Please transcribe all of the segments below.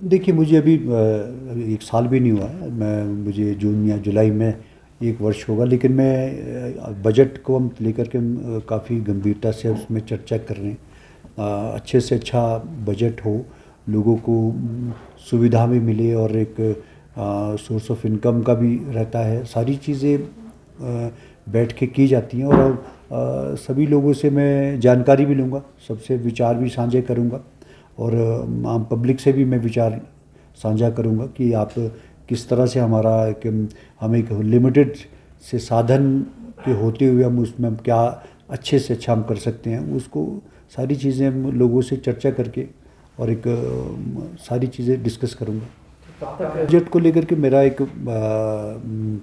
देखिए, मुझे अभी 1 साल भी नहीं हुआ है। मुझे जून या जुलाई में 1 वर्ष होगा, लेकिन मैं बजट को हम लेकर के काफ़ी गंभीरता से उसमें चर्चा कर रहे हैं। अच्छे से अच्छा बजट हो, लोगों को सुविधा भी मिले और एक सोर्स ऑफ इनकम का भी रहता है। सारी चीज़ें बैठ के की जाती हैं, और सभी लोगों से मैं जानकारी भी लूँगा, सबसे विचार भी साझे करूँगा, और आम पब्लिक से भी मैं विचार साझा करूँगा कि आप किस तरह से हम एक लिमिटेड से साधन के होते हुए हम उसमें हम क्या अच्छे से अच्छा हम कर सकते हैं, उसको सारी चीज़ें हम लोगों से चर्चा करके और एक सारी चीज़ें डिस्कस करूँगा। बजट को लेकर के मेरा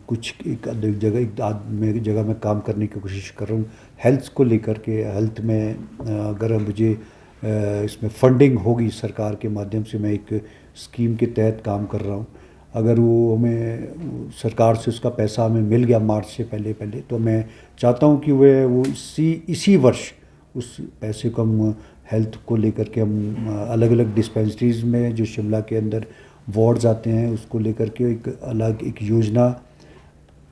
कुछ एक जगह मेरी जगह में काम करने की कोशिश कर रहा हूँ। हेल्थ को लेकर के, हेल्थ में अगर मुझे इसमें फंडिंग होगी सरकार के माध्यम से, मैं एक स्कीम के तहत काम कर रहा हूँ। अगर वो हमें सरकार से उसका पैसा हमें मिल गया मार्च से पहले पहले, तो मैं चाहता हूँ कि वो इसी वर्ष उस पैसे को हम हेल्थ को लेकर के हम अलग अलग डिस्पेंसरीज़ में जो शिमला के अंदर वार्ड्स आते हैं, उसको लेकर के एक अलग एक योजना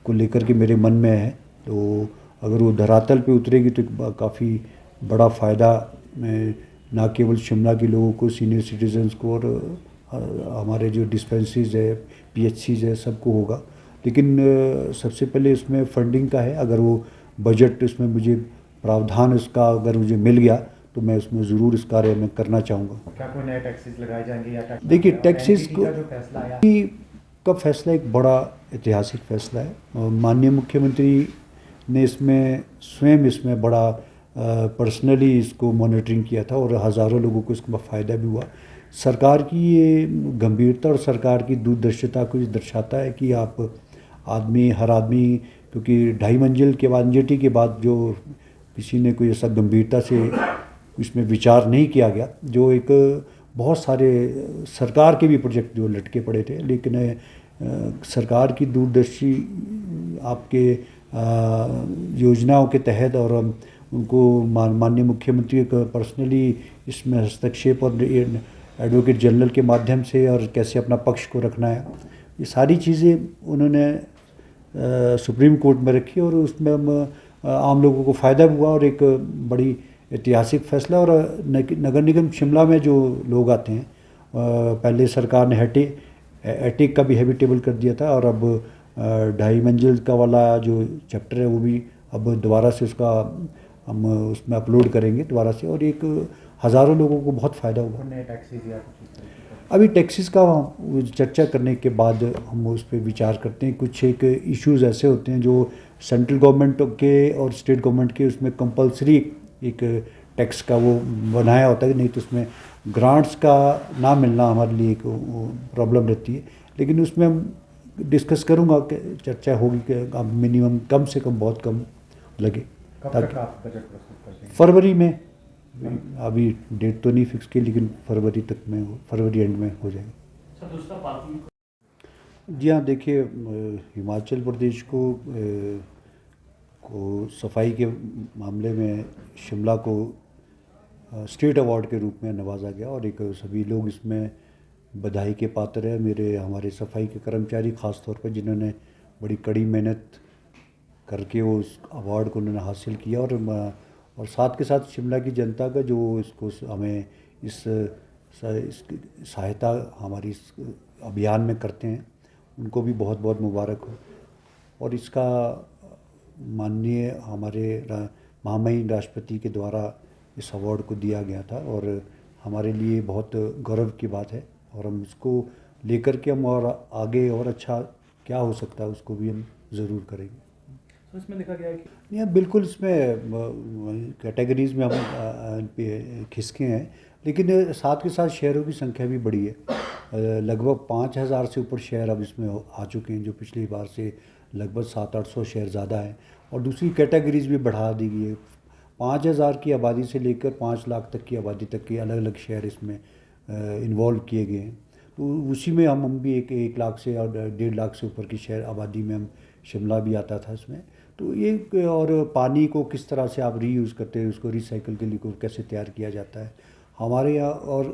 को लेकर के मेरे मन में है। तो अगर वो धरातल पे उतरेगी तो काफ़ी बड़ा फ़ायदा मैं ना केवल शिमला के लोगों को, सीनियर सिटीजन्स को, और हमारे जो डिस्पेंसरीज है, पीएचसीज है, सबको होगा। लेकिन सबसे पहले इसमें फंडिंग का है। अगर वो बजट इसमें मुझे प्रावधान उसका अगर मुझे मिल गया, तो मैं उसमें ज़रूर इस कार्य में करना चाहूँगा। क्या कोई नए टैक्सेस लगाए जाएंगे या देखिए, टैक्सेस का जो फैसला आया का फैसला एक बड़ा ऐतिहासिक फैसला है, और माननीय मुख्यमंत्री ने इसमें स्वयं इसमें बड़ा पर्सनली इसको मॉनिटरिंग किया था, और हज़ारों लोगों को इसका फ़ायदा भी हुआ। सरकार की ये गंभीरता और सरकार की दूरदर्शिता को ये दर्शाता है कि हर आदमी, क्योंकि 2.5 मंजिल के बाद एनजीटी के बाद जो किसी ने कोई ऐसा गंभीरता से इसमें विचार नहीं किया गया, जो एक बहुत सारे सरकार के भी प्रोजेक्ट जो लटके पड़े थे, लेकिन सरकार की दूरदर्शी आपके योजनाओं के तहत, और हम उनको माननीय मुख्यमंत्री का पर्सनली इसमें हस्तक्षेप और एडवोकेट जनरल के माध्यम से, और कैसे अपना पक्ष को रखना है, ये सारी चीज़ें उन्होंने सुप्रीम कोर्ट में रखी, और उसमें हम आम लोगों को फ़ायदा हुआ, और एक बड़ी ऐतिहासिक फैसला। और नगर निगम शिमला में जो लोग आते हैं, पहले सरकार ने एटिक का भी हैबिटेबल कर दिया था, और अब 2.5 मंजिल का वाला जो चैप्टर है वो भी अब दोबारा से उसका हम उसमें अपलोड करेंगे दोबारा से, और एक हज़ारों लोगों को बहुत फ़ायदा होगा। नए टैक्सेस या कुछ अभी टैक्सेस का चर्चा करने के बाद हम उस पर विचार करते हैं। कुछ एक इश्यूज़ ऐसे होते हैं जो सेंट्रल गवर्नमेंट के और स्टेट गवर्नमेंट के उसमें कंपलसरी एक टैक्स का वो बनाया होता है, नहीं तो उसमें ग्रांट्स का ना मिलना हमारे लिए एक प्रॉब्लम रहती है। लेकिन उसमें हम डिस्कस करूँगा कि चर्चा होगी कि मिनिमम कम से कम बहुत कम लगे। कब तक आप बजट प्रस्तुत कर देंगे? फरवरी में, अभी डेट तो नहीं फिक्स की, लेकिन फरवरी एंड में हो जाएगी। सर, दूसरा पार्किंग। जी हाँ, देखिए, हिमाचल प्रदेश को सफाई के मामले में शिमला को स्टेट अवार्ड के रूप में नवाजा गया, और एक सभी लोग इसमें बधाई के पात्र हैं। हमारे सफाई के कर्मचारी ख़ास तौर पर, जिन्होंने बड़ी कड़ी मेहनत करके वो उस अवार्ड को उन्होंने हासिल किया, और साथ के साथ शिमला की जनता का जो इसको हमें इस सहायता हमारी इस अभियान में करते हैं, उनको भी बहुत बहुत मुबारक हो। और इसका माननीय हमारे महामहिम राष्ट्रपति के द्वारा इस अवार्ड को दिया गया था, और हमारे लिए बहुत गौरव की बात है, और हम इसको लेकर के हम और आगे और अच्छा क्या हो सकता है उसको भी हम ज़रूर करेंगे। तो इसमें लिखा गया है कि बिल्कुल, इसमें कैटेगरीज़ में हम खिसके हैं, लेकिन साथ के साथ शहरों की संख्या भी बढ़ी है। लगभग 5,000 से ऊपर शहर अब इसमें आ चुके हैं, जो पिछली बार से लगभग 700-800 शहर ज़्यादा है, और दूसरी कैटेगरीज़ भी बढ़ा दी गई है। 5,000 की आबादी से लेकर 5 लाख तक की आबादी तक के अलग अलग शहर इसमें इन्वॉल्व किए गए हैं। तो उसी में हम भी 1 लाख से और 1.5 लाख से ऊपर की शहर आबादी में हम शिमला भी आता था इसमें। तो और पानी को किस तरह से आप रीयूज़ करते हैं, उसको रिसाइकिल के लिए कैसे तैयार किया जाता है, हमारे यहाँ और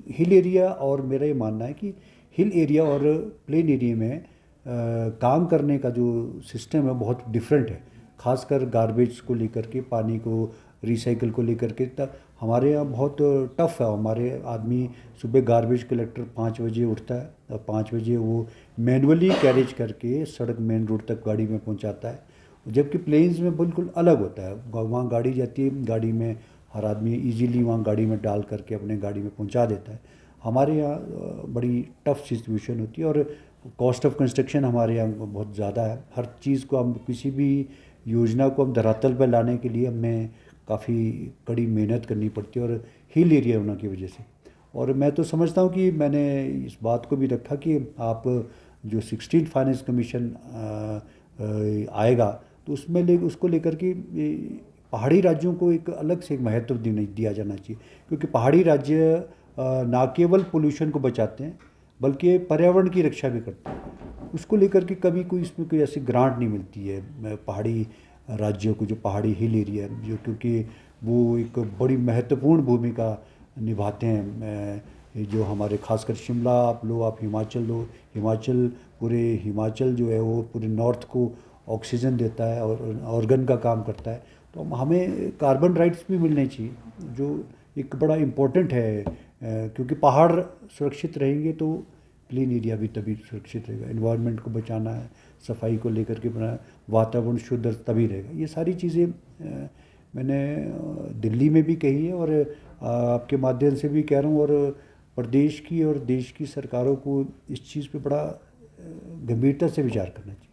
हिल एरिया, और मेरा ये मानना है कि हिल एरिया और प्लेन एरिया में काम करने का जो सिस्टम है बहुत डिफरेंट है, खासकर गार्बेज को लेकर के, पानी को रिसाइकल को लेकर के। हमारे यहाँ बहुत टफ है। हमारे आदमी सुबह गार्बेज कलेक्टर 5 बजे उठता है और 5 बजे वो मैनुअली कैरेज करके सड़क मेन रोड तक गाड़ी में पहुँचाता है, जबकि प्लेन्स में बिल्कुल अलग होता है। वहाँ गाड़ी जाती है, गाड़ी में हर आदमी इजीली वहाँ गाड़ी में डाल करके अपने गाड़ी में पहुँचा देता है। हमारे यहाँ बड़ी टफ सिचुएशन होती है, और कॉस्ट ऑफ कंस्ट्रक्शन हमारे यहाँ बहुत ज़्यादा है। हर चीज़ को हम, किसी भी योजना को हम धरातल पर लाने के लिए हमें काफ़ी कड़ी मेहनत करनी पड़ती है, और हिल एरिया होने की वजह से। और मैं तो समझता हूँ कि मैंने इस बात को भी रखा कि आप जो 16th फाइनेंस कमीशन आएगा तो उसमें उसको लेकर के पहाड़ी राज्यों को एक अलग से एक महत्व दिया जाना चाहिए, क्योंकि पहाड़ी राज्य ना केवल पोल्यूशन को बचाते हैं बल्कि पर्यावरण की रक्षा भी करते हैं। उसको लेकर के कभी कोई इसमें कोई ऐसी ग्रांट नहीं मिलती है पहाड़ी राज्यों को, जो पहाड़ी हिल एरिया है, जो क्योंकि वो एक बड़ी महत्वपूर्ण भूमिका निभाते हैं। जो हमारे खासकर शिमला आप लो, आप हिमाचल लो, पूरे हिमाचल जो है वो पूरे नॉर्थ को ऑक्सीजन देता है और ऑर्गन का काम करता है। तो हमें कार्बन राइट्स भी मिलने चाहिए, जो एक बड़ा इम्पोर्टेंट है, क्योंकि पहाड़ सुरक्षित रहेंगे तो प्लेन एरिया भी तभी सुरक्षित रहेगा। एनवायरनमेंट को बचाना है, सफाई को लेकर के बना, वातावरण शुद्ध तभी रहेगा। ये सारी चीज़ें मैंने दिल्ली में भी कही है, और आपके माध्यम से भी कह रहा हूँ, और प्रदेश की और देश की सरकारों को इस चीज़ पे बड़ा गंभीरता से विचार करना चाहिए।